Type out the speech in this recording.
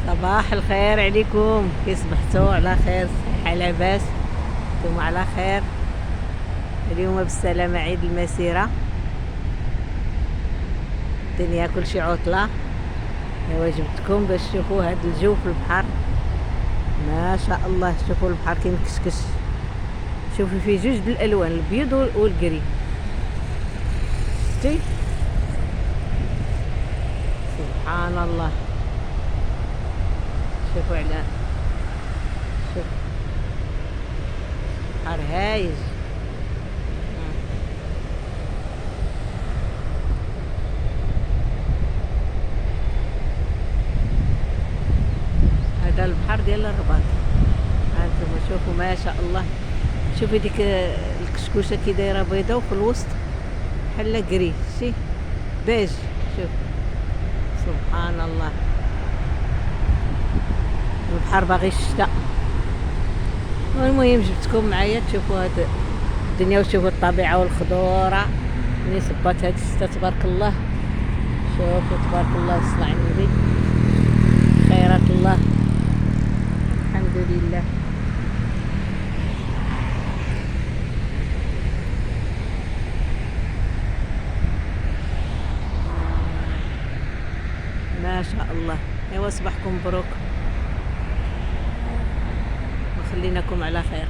صباح الخير عليكم، كي صبحتوا على خير؟ صحة لاباس؟ نتوما على خير؟ اليوم بالسلامة، عيد المسيرة، الدنيا كلشي عطلة. ايوا جبتكم باش تشوفوا هاد الجو في البحر، ما شاء الله. شوفوا البحر كي مكشكش، شوفي فيه جوج د الالوان، الابيض والكري. شتي؟ سبحان الله. شوفوا على شوف بحر هايج. هذا البحر ديال الرباط. هانتوما شوفوا ما شاء الله. شوفي ديك الكشكوشه كي دايره بيضه وفي الوسط بحال كري، شتي؟ بيج. شوف سبحان الله، البحر باغي الشتاء. المهم جبتكم معايا تشوفوا هاد الدنيا وتشوفوا الطبيعه والخضوره ملي صبات هاد الشتا. تبارك الله، شوفوا تبارك الله، صلى على النبي، خيرات الله، الحمد لله. ما شاء الله. ايوا صباحكم مبروك وخليناكم على خير.